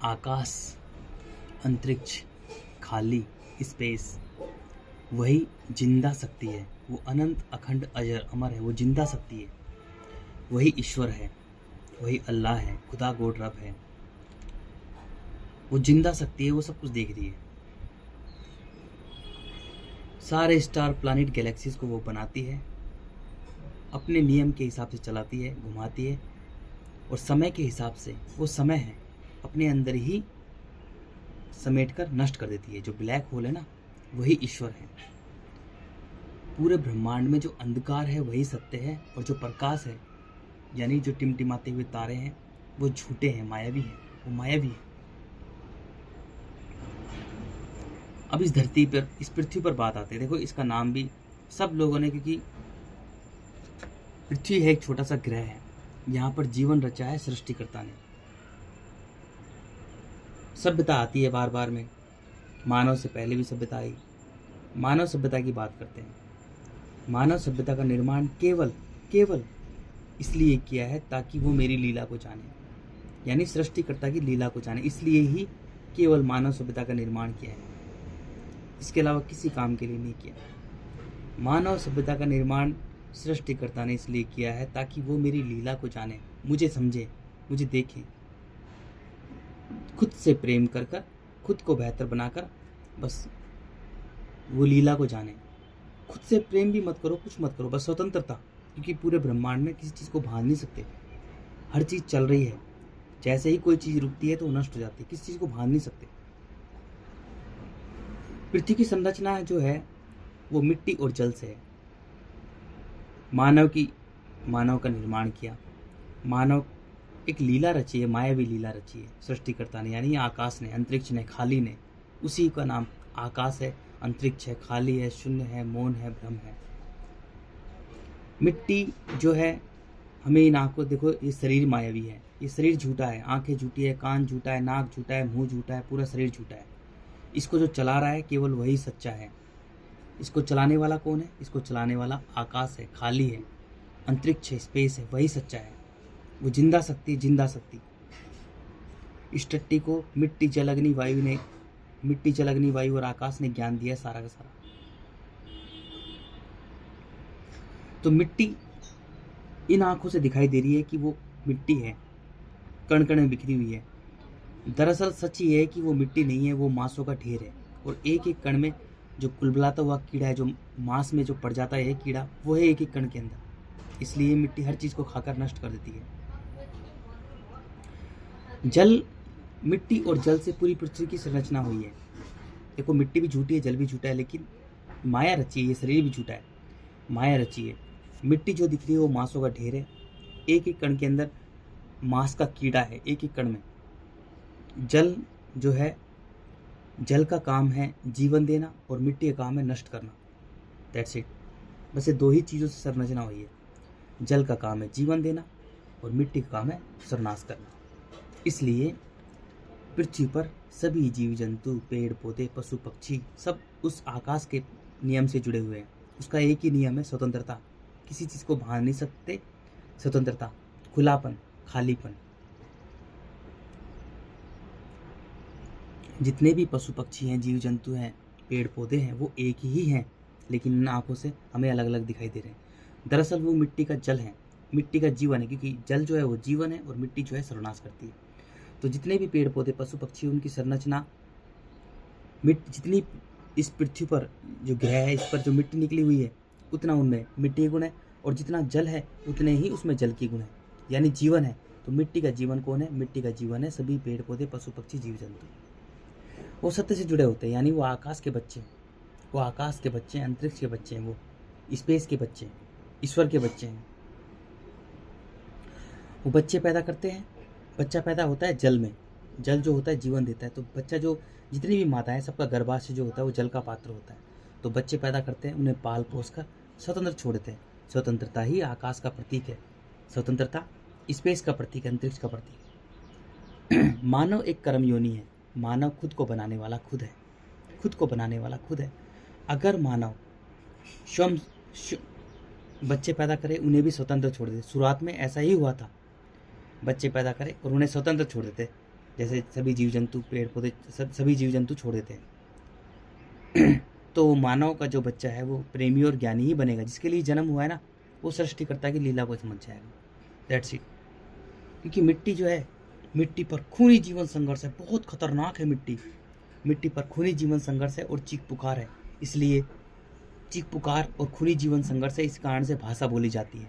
आकाश, अंतरिक्ष, खाली, स्पेस, वही जिंदा शक्ति है। वो अनंत अखंड अजर अमर है। वो जिंदा शक्ति है। वही ईश्वर है। वही अल्लाह है। खुदा गोड रब है। वो जिंदा शक्ति है। वो सब कुछ देख रही है। सारे स्टार, प्लैनेट, गैलेक्सीज को वो बनाती है, अपने नियम के हिसाब से चलाती है, घुमाती है, और समय के हिसाब से वो समय है अपने अंदर ही समेट कर नष्ट कर देती है। जो ब्लैक होल है ना, वही ईश्वर है। पूरे ब्रह्मांड में जो अंधकार है वही सत्य है, और जो प्रकाश है यानी जो टिमटिमाते हुए तारे हैं वो झूठे हैं, मायावी हैं। वो मायावी है। अब इस धरती पर, इस पृथ्वी पर बात आती है। देखो, इसका नाम भी सब लोगों ने, क्योंकि पृथ्वी है एक छोटा सा ग्रह है, यहाँ पर जीवन रचा है सृष्टिकर्ता ने। सभ्यता आती है बार बार में, मानव से पहले भी सभ्यता आई। मानव सभ्यता की बात करते हैं। मानव सभ्यता का निर्माण केवल इसलिए किया है ताकि वो मेरी लीला को जाने, यानी सृष्टिकर्ता की लीला को जाने। इसलिए ही केवल मानव सभ्यता का निर्माण किया है, इसके अलावा किसी काम के लिए नहीं किया। मानव सभ्यता का निर्माण सृष्टिकर्ता ने इसलिए किया है ताकि वो मेरी लीला को जाने, मुझे समझे, मुझे देखे, खुद से प्रेम कर कर, खुद को बेहतर बनाकर, बस वो लीला को जाने। खुद से प्रेम भी मत करो, कुछ मत करो, बस स्वतंत्रता। क्योंकि पूरे ब्रह्मांड में किसी चीज़ को भान नहीं सकते। हर चीज़ चल रही है। जैसे ही कोई चीज़ रुकती है तो वो नष्ट हो जाती है। किसी चीज़ को भान नहीं सकते। पृथ्वी की संरचना जो है वो मिट्टी और जल से है। मानव का निर्माण किया। मानव एक लीला रची है, मायावी लीला रची है सृष्टिकर्ता ने, यानी आकाश ने, अंतरिक्ष ने, खाली ने। उसी का नाम आकाश है, अंतरिक्ष है, खाली है, शून्य है, मौन है, ब्रह्म है। मिट्टी जो है, हमें इन आँखों, देखो ये शरीर मायावी है, ये शरीर झूठा है, आंखें झूठी है, कान झूठा है, नाक झूठा है, मुंह झूठा है, पूरा शरीर झूठा है। इसको जो चला रहा है केवल वही सच्चा है। इसको चलाने वाला कौन है? इसको चलाने वाला आकाश है, खाली है, अंतरिक्ष है, स्पेस है, वही सच्चा है। वो जिंदा शक्ति, जिंदा शक्ति। इस टट्टी को मिट्टी, जल, अग्नि, वायु और आकाश ने ज्ञान दिया सारा का सारा। तो मिट्टी इन आंखों से दिखाई दे रही है कि वो मिट्टी है, कण कण में बिखरी हुई है। दरअसल सच ये है कि वो मिट्टी नहीं है, वो मांसों का ढेर है। और एक एक कण में जो कुलबुलाता हुआ कीड़ा है, जो मांस में जो पड़ जाता है कीड़ा, वो है एक एक कण के अंदर। इसलिए मिट्टी हर चीज को खाकर नष्ट कर देती है। जल, मिट्टी और जल से पूरी पृथ्वी की संरचना हुई है। देखो, मिट्टी भी झूठी है, जल भी झूठा है, लेकिन माया रची है। ये शरीर भी झूठा है, माया रची है। मिट्टी जो दिख रही है वो मांसों का ढेर है। एक एक कण के अंदर मांस का कीड़ा है, एक एक कण में। जल जो है, जल का काम है जीवन देना, और मिट्टी का काम है नष्ट करना। That's it. बस ये दो ही चीज़ों से संरचना हुई है। जल का काम है जीवन देना, और मिट्टी का काम है सर्वनाश करना। इसलिए पृथ्वी पर सभी जीव जंतु, पेड़ पौधे, पशु पक्षी सब उस आकाश के नियम से जुड़े हुए हैं। उसका एक ही नियम है, स्वतंत्रता। किसी चीज़ को भान नहीं सकते। स्वतंत्रता, खुलापन, खालीपन। जितने भी पशु पक्षी हैं, जीव जंतु हैं, पेड़ पौधे हैं, वो एक ही हैं, लेकिन इन आँखों से हमें अलग अलग दिखाई दे रहे हैं। दरअसल वो मिट्टी का जल है, मिट्टी का जीवन है, क्योंकि जल जो है वो जीवन है, और मिट्टी जो है सर्वनाश करती है। तो जितने भी पेड़ पौधे, पशु पक्षी, उनकी संरचना, जितनी इस पृथ्वी पर जो ग्रह है, इस पर जो मिट्टी निकली हुई है, उतना उनमें मिट्टी गुण है, और जितना जल है उतने ही उसमें जल की गुण है, यानी जीवन है। तो मिट्टी का जीवन कौन है? मिट्टी का जीवन है सभी पेड़ पौधे, पशु पक्षी, जीव जंतु। वो सत्य से जुड़े होते हैं, यानी वो आकाश के बच्चे हैं। वो आकाश के बच्चे हैं, अंतरिक्ष के बच्चे हैं, वो स्पेस के बच्चे हैं, ईश्वर के बच्चे हैं। वो बच्चे पैदा करते हैं। बच्चा पैदा होता है जल में। जल जो होता है जीवन देता है। तो बच्चा जो, जितनी भी माता है, सबका गर्भाशय जो होता है वो जल का पात्र होता है। तो बच्चे पैदा करते हैं, उन्हें पाल पोस कर स्वतंत्र छोड़ देते हैं। स्वतंत्रता ही आकाश का प्रतीक है। स्वतंत्रता स्पेस का प्रतीक है, अंतरिक्ष का प्रतीक। मानव एक कर्म योनि है। मानव खुद को बनाने वाला खुद है। खुद को बनाने वाला खुद है। अगर मानव बच्चे पैदा करे, उन्हें भी स्वतंत्र छोड़ दे। शुरुआत में ऐसा ही हुआ था, बच्चे पैदा करे और उन्हें स्वतंत्र छोड़ देते, जैसे सभी जीव जंतु पेड़ पौधे सभी जीव जंतु छोड़ देते हैं। तो मानव का जो बच्चा है वो प्रेमी और ज्ञानी ही बनेगा। जिसके लिए जन्म हुआ है ना, वो सृष्टिकर्ता की लीला को समझ जाएगा। That's it. क्योंकि मिट्टी जो है, मिट्टी पर खूनी जीवन संघर्ष है, बहुत खतरनाक है मिट्टी। मिट्टी पर खूनी जीवन संघर्ष है और चीख पुकार है। इसलिए चीख पुकार और खूनी जीवन संघर्ष है, इस कारण से भाषा बोली जाती है।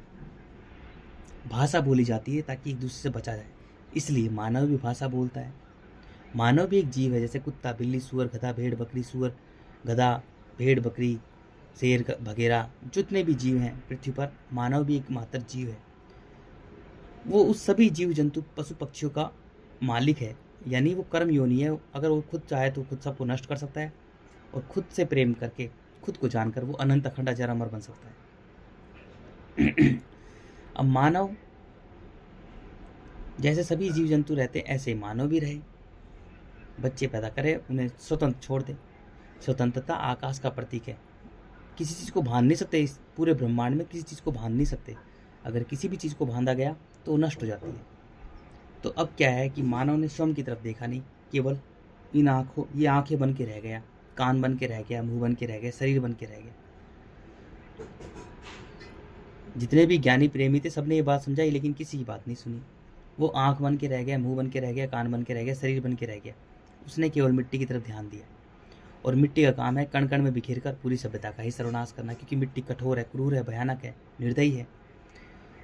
भाषा बोली जाती है ताकि एक दूसरे से बचा जाए। इसलिए मानव भी भाषा बोलता है। मानव भी एक जीव है, जैसे कुत्ता, बिल्ली, सुअर, गधा, भेड़, बकरी, सुअर, गधा, भेड़, बकरी, शेर वगैरह जितने भी जीव हैं पृथ्वी पर, मानव भी एक मात्र जीव है। वो उस सभी जीव जंतु पशु पक्षियों का मालिक है, यानी वो कर्म योनि है। अगर वो खुद चाहे तो खुद सबको नष्ट कर सकता है, और खुद से प्रेम करके, खुद को जानकर वो अनंत अखंड अजर अमर बन सकता है। अब मानव, जैसे सभी जीव जंतु रहते हैं ऐसे मानव भी रहे। बच्चे पैदा करे, उन्हें स्वतंत्र छोड़ दे। स्वतंत्रता आकाश का प्रतीक है। किसी चीज़ को बांध नहीं सकते, इस पूरे ब्रह्मांड में किसी चीज़ को बांध नहीं सकते। अगर किसी भी चीज़ को बांधा गया तो वो नष्ट हो जाती है। तो अब क्या है कि मानव ने स्वयं की तरफ देखा नहीं, केवल इन आँखों, ये आँखें बन के रह गया, कान बन के रह गया, मुंह बन के रह गया, शरीर बन के रह गया। जितने भी ज्ञानी प्रेमी थे सबने ये बात समझाई, लेकिन किसी की बात नहीं सुनी। वो आँख बन के रह गया, मुंह बन के रह गया, कान बन के रह गया, शरीर बन के रह गया। उसने केवल मिट्टी की तरफ ध्यान दिया, और मिट्टी का काम है कण कण में बिखेर कर पूरी सभ्यता का ही सर्वनाश करना। क्योंकि मिट्टी कठोर है, क्रूर है, भयानक है, निर्दयी है।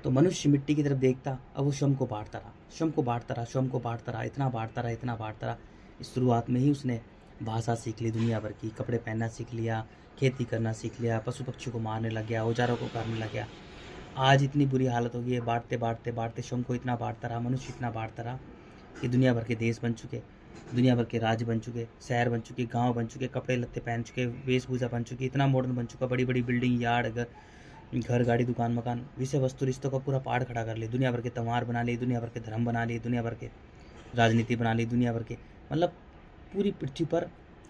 तो मनुष्य मिट्टी की तरफ देखता, अब वो स्वयं को बांटता रहा, स्वयं को बांटता रहा, स्वयं को बांटता रहा, इतना बांटता रहा, इतना बांटता रहा। इस शुरुआत में ही उसने भाषा सीख ली दुनिया भर की, कपड़े पहनना सीख लिया, खेती करना सीख लिया, पशु पक्षियों को मारने लग गया, औजारों को काटने लग गया। आज इतनी बुरी हालत हो गई है, बांटते बांटते बांटते स्वयं को इतना बांटता रहा, मनुष्य इतना बांटता रहा कि दुनिया भर के देश बन चुके, दुनिया भर के राज्य बन चुके, शहर बन चुके, गांव बन चुके, कपड़े लत्ते पहन चुके, वेशभूषा बन चुकी, इतना मॉडर्न बन चुका, बड़ी बड़ी बिल्डिंग, यार्ड, घर गाड़ी, दुकान, मकान, विषय वस्तु, रिश्तों का पूरा पहाड़ खड़ा कर लिए। दुनिया भर के त्यौहार बना लिए, दुनिया भर के धर्म बना लिए, दुनिया भर के राजनीति बना ली, दुनिया भर के, मतलब पूरी पृथ्वी पर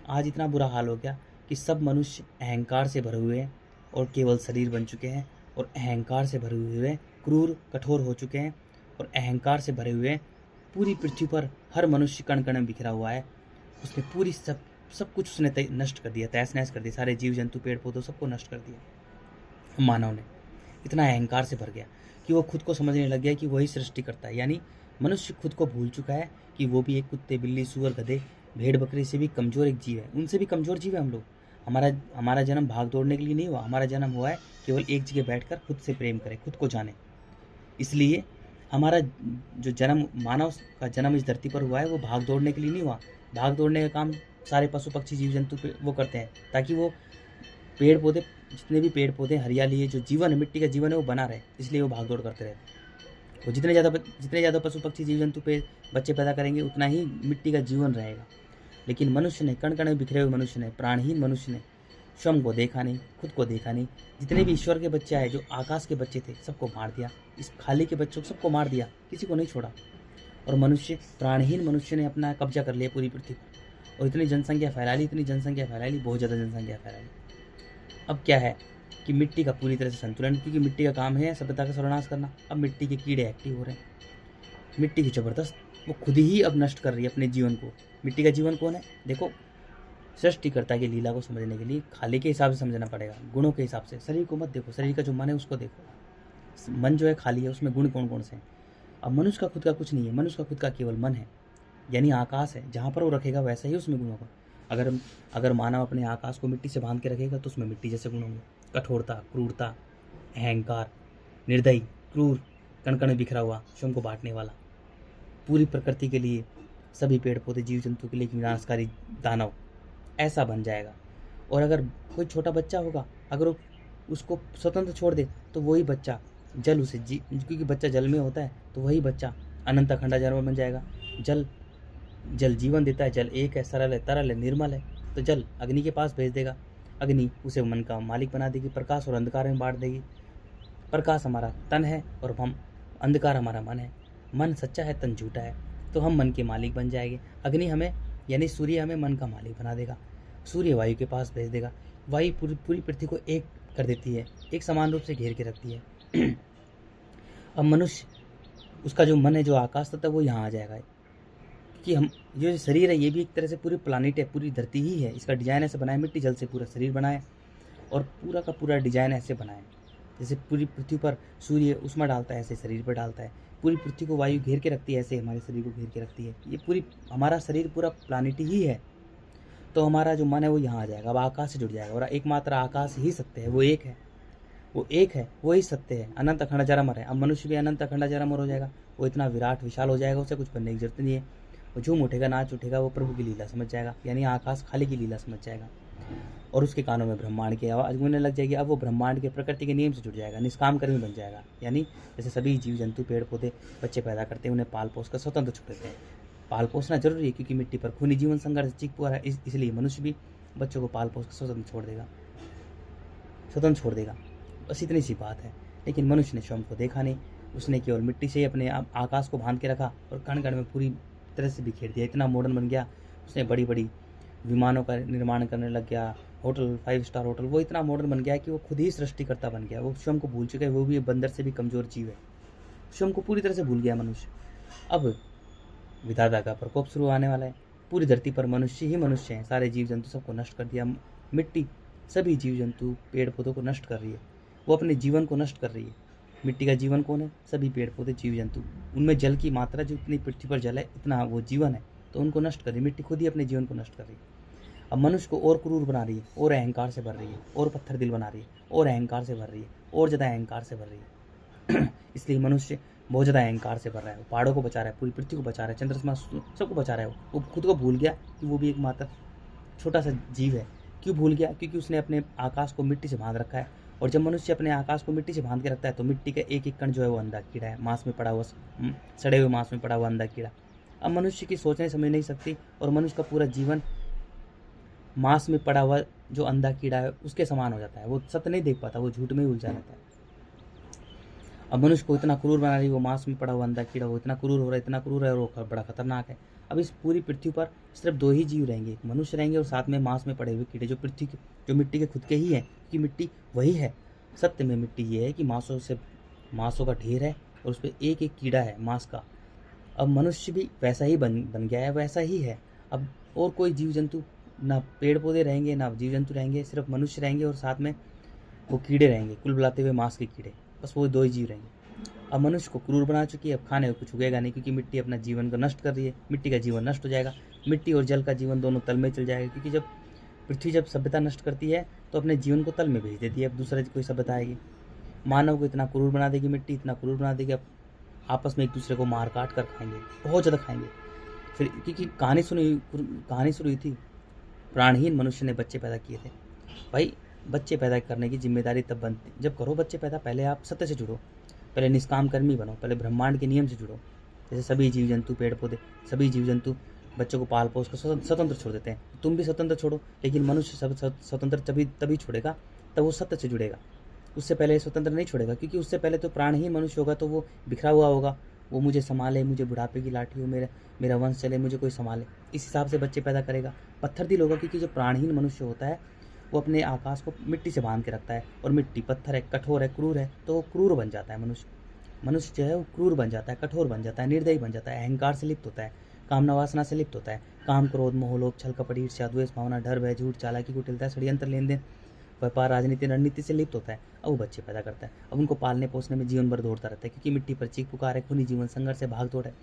आज इतना बुरा हाल हो गया कि सब मनुष्य अहंकार से भरे हुए हैं और केवल शरीर बन चुके हैं, और अहंकार से भरे हुए क्रूर कठोर हो चुके हैं, और अहंकार से भरे हुए पूरी पृथ्वी पर हर मनुष्य कण कण में बिखरा हुआ है। उसने पूरी सब कुछ उसने नष्ट कर दिया, तहस नहस कर दिया। सारे जीव जंतु, पेड़ पौधों, सबको नष्ट कर दिया। मानव ने इतना अहंकार से भर गया कि वो खुद को समझने लग गया कि वही सृष्टि करता है। यानी मनुष्य खुद को भूल चुका है कि वो भी एक कुत्ते, बिल्ली, सुअर, गधे, भेड़, बकरी से भी कमज़ोर एक जीव है। उनसे भी कमज़ोर जीव है हम लोग। हमारा जन्म भाग दौड़ने के लिए नहीं हुआ। हमारा जन्म हुआ है केवल एक जगह बैठकर खुद से प्रेम करे, खुद को जाने। इसलिए हमारा जो जन्म, मानव का जन्म इस धरती पर हुआ है, वो भाग दौड़ने के लिए नहीं हुआ। भाग दौड़ने का काम सारे पशु पक्षी जीव जंतु वो करते हैं, ताकि वो पेड़ पौधे, जितने भी पेड़ पौधे, हरियाली है, जो जीवन है, मिट्टी का जीवन है, वो बना रहे। इसलिए वो भाग दौड़ करते रहे। वो जितने ज़्यादा पशु पक्षी जीव जंतु पे बच्चे पैदा करेंगे, उतना ही मिट्टी का जीवन रहेगा। लेकिन मनुष्य ने, कण कण में बिखरे हुए मनुष्य ने, प्राणहीन मनुष्य ने स्वयं को देखा नहीं, खुद को देखा नहीं। जितने भी ईश्वर के बच्चे आए, जो आकाश के बच्चे थे, सबको मार दिया। इस खाली के बच्चों को सबको मार दिया, किसी को नहीं छोड़ा। और मनुष्य, प्राणहीन मनुष्य ने अपना कब्जा कर लिया पूरी पृथ्वी पर, और इतनी जनसंख्या फैला ली, बहुत ज़्यादा जनसंख्या फैला ली। अब क्या है कि मिट्टी का पूरी तरह से संतुलन, क्योंकि मिट्टी का काम है सभ्यता का सर्वनाश करना। अब मिट्टी के कीड़े एक्टिव हो रहे हैं। मिट्टी की ज़बरदस्त, वो खुद ही अब नष्ट कर रही है अपने जीवन को। मिट्टी का जीवन कौन है? देखो, सृष्टिकर्ता की लीला को समझने के लिए खाली के हिसाब से समझना पड़ेगा, गुणों के हिसाब से। शरीर को मत देखो, शरीर का जो मन है उसको देखो। मन जो है खाली है, उसमें गुण कौन कौन से हैं। अब मनुष्य का खुद का कुछ नहीं है, मनुष्य का खुद का केवल मन है, यानी आकाश है। जहाँ पर वो रखेगा वैसा ही उसमें गुण होगा। अगर मानव अपने आकाश को मिट्टी से बांध के रखेगा तो उसमें मिट्टी जैसे गुण होंगे। कठोरता, क्रूरता, अहंकार, निर्दयी, क्रूर, कण कण बिखरा हुआ, स्वयं को बांटने वाला, पूरी प्रकृति के लिए, सभी पेड़ पौधे, जीव जंतु के लिए विनाशकारी दानव, ऐसा बन जाएगा। और अगर कोई छोटा बच्चा होगा, अगर वो उसको स्वतंत्र छोड़ दे तो वही बच्चा जल उसे क्योंकि बच्चा जल में होता है, तो वही बच्चा अनंत अखंड जन्म बन जाएगा। जल जीवन देता है। जल एक है, सरल है, तरल है, निर्मल है। तो जल अग्नि के पास भेज देगा, अग्नि उसे मन का मालिक बना देगी, प्रकाश और अंधकार में बांट देगी। प्रकाश हमारा तन है और हम, अंधकार हमारा मन है। मन सच्चा है, तन झूठा है, तो हम मन के मालिक बन जाएंगे। अग्नि हमें, यानी सूर्य हमें मन का मालिक बना देगा। सूर्य वायु के पास भेज देगा। वायु पूरी पृथ्वी को एक कर देती है, एक समान रूप से घेर के रखती है। अब मनुष्य, उसका जो मन है, जो आकाश तत्व, वो यहाँ आ जाएगा, कि हम जो शरीर है ये भी एक तरह से पूरी प्लानिट है, पूरी धरती ही है, इसका डिज़ाइन ऐसे बना है, मिट्टी जल से पूरा शरीर बना है और पूरा का पूरा डिज़ाइन ऐसे बना है। जैसे पूरी पृथ्वी पर सूर्य उष्मा डालता है, ऐसे शरीर पर डालता है। पूरी पृथ्वी को वायु घेर के रखती है, ऐसे हमारे शरीर को घेर के रखती है। ये पूरी हमारा शरीर पूरा प्लानिट ही है। तो हमारा जो मन है वो यहाँ आ जाएगा, अब आकाश से जुड़ जाएगा और एकमात्र आकाश ही सत्य है, वो एक है, वो एक है, वो ही सत्य है, अनंत अखंड अजरामर है। अब मनुष्य भी अनंत अखंड अजरामर हो जाएगा, वो इतना विराट विशाल हो जाएगा, उसे कुछ बनने की जरूरत नहीं है। वो झूम उठेगा, नाच उठेगा, वो प्रभु की लीला समझ जाएगा, यानी आकाश खाली की लीला समझ जाएगा और उसके कानों में ब्रह्मांड की आवाज़ गूंजने लग जाएगी। अब वो ब्रह्मांड के प्रकृति के नियम से जुड़ जाएगा, निष्काम कर्मी बन जाएगा। यानी जैसे सभी जीव जंतु पेड़ पौधे बच्चे पैदा करते हैं, उन्हें पाल पोस कर स्वतंत्र छोड़ देते हैं। पाल पोसना जरूरी है क्योंकि मिट्टी पर खूनी जीवन संघर्ष चीख पुकार है, इसलिए मनुष्य भी बच्चों को पाल पोस कर स्वतंत्र छोड़ देगा। बस इतनी सी बात है। लेकिन मनुष्य ने स्वयं को देखा नहीं, उसने केवल मिट्टी से ही अपने आकाश को बांध के रखा और कण कण में पूरी तरह से बिखेर दिया। इतना मॉडर्न बन गया, उसने बड़ी बड़ी विमानों का निर्माण करने लग गया, होटल 5 स्टार होटल, वो इतना मॉडर्न बन गया कि वो खुद ही सृष्टिकर्ता बन गया। वो स्वयं को भूल चुका है, वो भी बंदर से भी कमज़ोर जीव है, स्वयं को पूरी तरह से भूल गया मनुष्य। अब विधाता का प्रकोप शुरू आने वाला है। पूरी धरती पर मनुष्य ही मनुष्य हैं, सारे जीव जंतु सबको नष्ट कर दिया। मिट्टी सभी जीव जंतु पेड़ पौधों को नष्ट कर रही है, वो अपने जीवन को नष्ट कर रही है। मिट्टी का जीवन कौन है? सभी पेड़ पौधे जीव जंतु। उनमें जल की मात्रा जो इतनी पृथ्वी पर जल है, इतना वो जीवन है, तो उनको नष्ट कर रही है। मिट्टी खुद ही अपने जीवन को नष्ट कर रही है। अब मनुष्य को और क्रूर बना रही है, और अहंकार से भर रही है, और पत्थर दिल बना रही है, और अहंकार से भर रही है, और ज़्यादा अहंकार से भर रही है। इसलिए मनुष्य बहुत ज़्यादा अहंकार से भर रहा है। वो पहाड़ों को बचा रहा है, पूरी पृथ्वी को बचा रहा है, चंद्रमा सबको बचा रहा है। वो खुद को भूल गया कि वो भी एक मात्र छोटा सा जीव है। क्यों भूल गया? क्योंकि उसने अपने आकाश को मिट्टी से बांध रखा है। और जब मनुष्य अपने आकाश को मिट्टी से बांध के रखता है तो मिट्टी का एक एक कण जो है वो अंधा कीड़ा है, मांस में पड़ा हुआ, सड़े हुए मांस में पड़ा हुआ अंधा कीड़ा। अब मनुष्य की सोचने समझ नहीं सकती और मनुष्य का पूरा जीवन मांस में पड़ा हुआ जो अंधा कीड़ा है उसके समान हो जाता है। वो सत्य नहीं देख पाता, वो झूठ में ही उलझा रहता है। अब मनुष्य को इतना क्रूर बना रही, वो मांस में पड़ा हुआ अंधा कीड़ा, वो इतना क्रूर हो रहा है, इतना क्रूर है और वो बड़ा खतरनाक है। अब इस पूरी पृथ्वी पर सिर्फ 2 ही जीव रहेंगे, एक मनुष्य रहेंगे और साथ में मांस में पड़े हुए कीड़े, जो मिट्टी के खुद के ही हैं, क्योंकि मिट्टी वही है। सत्य में मिट्टी ये है कि मांसों का ढेर है और उस पर एक एक कीड़ा है मांस का। अब मनुष्य भी वैसा ही बन गया है, वैसा ही है। अब और कोई जीव जंतु, ना पेड़ पौधे रहेंगे, ना जीव जंतु रहेंगे, सिर्फ मनुष्य रहेंगे और साथ में वो कीड़े रहेंगे, कुल बुलाते हुए मांस के कीड़े। बस वो 2 ही जीव रहेंगे। अब मनुष्य को क्रूर बना चुकी है, अब खाने को कुछ उगेगा नहीं क्योंकि मिट्टी अपना जीवन को नष्ट कर रही है। मिट्टी का जीवन नष्ट हो जाएगा, मिट्टी और जल का जीवन दोनों तल में चल जाएगा, क्योंकि जब पृथ्वी सभ्यता नष्ट करती है तो अपने जीवन को तल में भेज देती है। अब दूसरा कोई सभ्यता आएगी, मानव को इतना क्रूर बना देगी मिट्टी, इतना क्रूर बना देगी, अब आपस में एक दूसरे को मार काट कर खाएंगे, बहुत ज़्यादा खाएंगे। फिर क्योंकि कहानी शुरू हुई थी, प्राणहीन मनुष्य ने बच्चे पैदा किए थे। भाई बच्चे पैदा करने की जिम्मेदारी तब बनती जब करो बच्चे पैदा, पहले आप सत्य से जुड़ो, पहले निष्काम कर्मी बनो, पहले ब्रह्मांड के नियम से जुड़ो। जैसे सभी जीव जंतु पेड़ पौधे, सभी जीव जंतु बच्चों को पाल पोस कर स्वतंत्र छोड़ देते हैं, तुम भी स्वतंत्र छोड़ो। लेकिन मनुष्य सब स्वतंत्र तभी छोड़ेगा तब वो सत्य से जुड़ेगा। उससे पहले स्वतंत्र नहीं छोड़ेगा, क्योंकि उससे पहले तो प्राणहीन मनुष्य होगा, तो वो बिखरा हुआ होगा, वो मुझे संभाले, मुझे बुढ़ापे की लाठी हो, मेरा वंश चले, मुझे कोई संभाले, इस हिसाब से बच्चे पैदा करेगा। पत्थर दिल होगा, क्योंकि जो प्राणहीन मनुष्य होता है वो अपने आकाश को मिट्टी से बांध के रखता है, और मिट्टी पत्थर है, कठोर है, क्रूर है, तो वो क्रूर बन जाता है। मनुष्य जो है वो क्रूर बन जाता है, कठोर बन जाता है, निर्दयी बन जाता है, अहंकार से लिप्त होता है, कामना वासना से लिप्त होता है। काम, क्रोध, मोह, लोभ, छल, कपट, ईर्ष्या, द्वेष, भावना, डर, भय, झूठ, चालाकी, कुटिलता, षड्यंत्र, लेन देन, व्यापार, राजनीति, रणनीति से लिप्त होता है। अब वो बच्चे पैदा करता है। अब उनको पालने पोसने में जीवन भर दौड़ता रहता है, क्योंकि मिट्टी पर चीख पुकार है, खूनी जीवन संघर्ष है, भाग दौड़ है।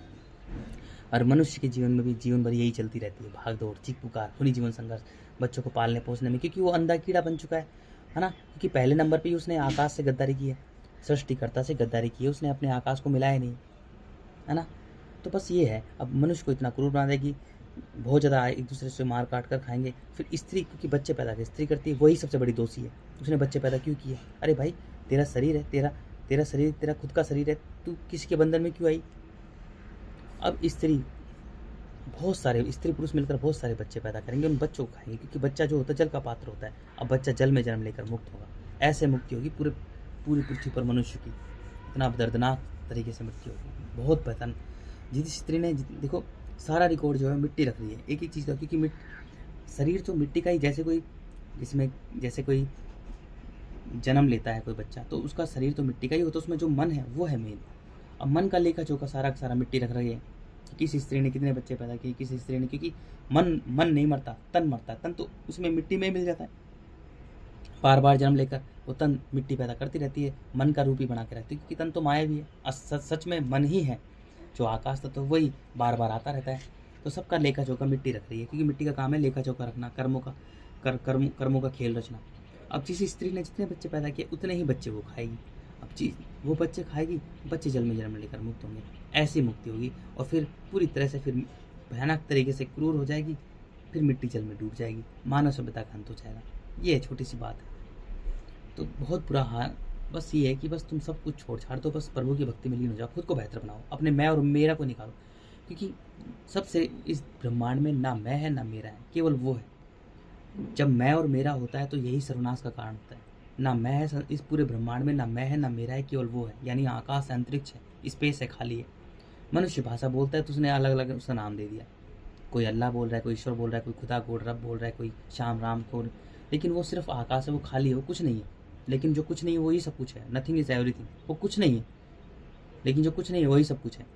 और मनुष्य के जीवन में भी जीवन भर यही चलती रहती है, भाग दौड़, चीख पुकार, खूनी जीवन संघर्ष बच्चों को पालने पोसने में, क्योंकि वो अंधा कीड़ा बन चुका है ना। क्योंकि पहले नंबर पे ही उसने आकाश से गद्दारी की है, सृष्टिकर्ता से गद्दारी की है, उसने अपने आकाश को मिलाया नहीं, है ना। तो बस ये है, अब मनुष्य को इतना क्रूर बना देगी, बहुत ज़्यादा एक दूसरे से मार काट कर खाएंगे। फिर स्त्री, क्योंकि बच्चे पैदा कर स्त्री करती है, वही सबसे बड़ी दोषी है। उसने बच्चे पैदा क्यों किए? अरे भाई, तेरा शरीर है, तेरा शरीर तेरा खुद का शरीर है, तू किसी के बंधन में क्यों आई? अब स्त्री पुरुष मिलकर बहुत सारे बच्चे पैदा करेंगे, उन बच्चों को खाएंगे, क्योंकि बच्चा जो होता है जल का पात्र होता है। अब बच्चा जल में जन्म लेकर मुक्त होगा, ऐसे मुक्ति होगी पूरी पृथ्वी पर मनुष्य की, इतना दर्दनाक तरीके से मृत्यु होगी, बहुत बेहतर। जिस स्त्री ने, देखो सारा रिकॉर्ड जो है मिट्टी रख रही है एक एक चीज़ का, क्योंकि शरीर तो मिट्टी का ही, जैसे कोई जन्म लेता है कोई बच्चा, तो उसका शरीर तो मिट्टी का ही होता है, उसमें जो मन है वो है मेन। अब मन का लेखा जोखा सारा का सारा मिट्टी रख रही है, किस स्त्री ने कितने बच्चे पैदा किए, किस स्त्री ने, क्योंकि मन मन नहीं मरता, तन मरता है। तन तो उसमें मिट्टी में ही मिल जाता है, बार बार जन्म लेकर वो तन मिट्टी पैदा करती रहती है, मन का रूप ही बना के रखती है, क्योंकि तन तो माया भी है। सच में मन ही है जो आकाश तत्व, वही बार बार आता रहता है। तो सबका लेखा जोखा मिट्टी रख रही है, क्योंकि मिट्टी का काम है लेखा जोखा रखना, कर्मों का खेल रचना। अब जिस स्त्री ने जितने बच्चे पैदा किए उतने ही बच्चे वो खाएगी। अब वो बच्चे खाएगी, बच्चे जल में जन्म लेकर मुक्त होंगे, ऐसी मुक्ति होगी। और फिर पूरी तरह से फिर भयानक तरीके से क्रूर हो जाएगी, फिर मिट्टी जल में डूब जाएगी, मानव सभ्यता का अंत हो जाएगा। ये छोटी सी बात है। तो बहुत बुरा हाल बस ये है कि बस तुम सब कुछ छोड़ छाड़ दो, बस प्रभु की भक्ति में लीन हो जाओ, खुद को बेहतर बनाओ, अपने मैं और मेरा को निकालो। क्योंकि सबसे इस ब्रह्मांड में ना मैं है ना मेरा है, केवल वो है। जब मैं और मेरा होता है तो यही सर्वनाश का कारण होता है। ना मैं है इस पूरे ब्रह्मांड में, ना मैं है ना मेरा है, केवल वो है। यानी आकाश है, अंतरिक्ष है, स्पेस है, खाली है। मनुष्य भाषा बोलता है तो उसने अलग अलग उसका नाम दे दिया। कोई अल्लाह बोल रहा है, कोई ईश्वर बोल रहा है, कोई खुदा गोड रब बोल रहा है, कोई श्याम राम को, लेकिन वो सिर्फ आकाश है, वो खाली है, वो कुछ नहीं है। लेकिन जो कुछ नहीं है वही सब कुछ है। Nothing is everything. वो कुछ नहीं है, लेकिन जो कुछ नहीं है वही सब कुछ है।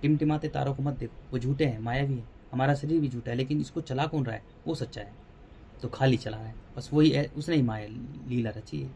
टिमटिमाते तारों को मत देखो, वो झूठे हैं, माया भी है। हमारा शरीर भी झूठा है, लेकिन इसको चला कौन रहा है? वो सच्चा है, तो खाली चला रहा है। बस वही है, उसने ही माया लीला रची है।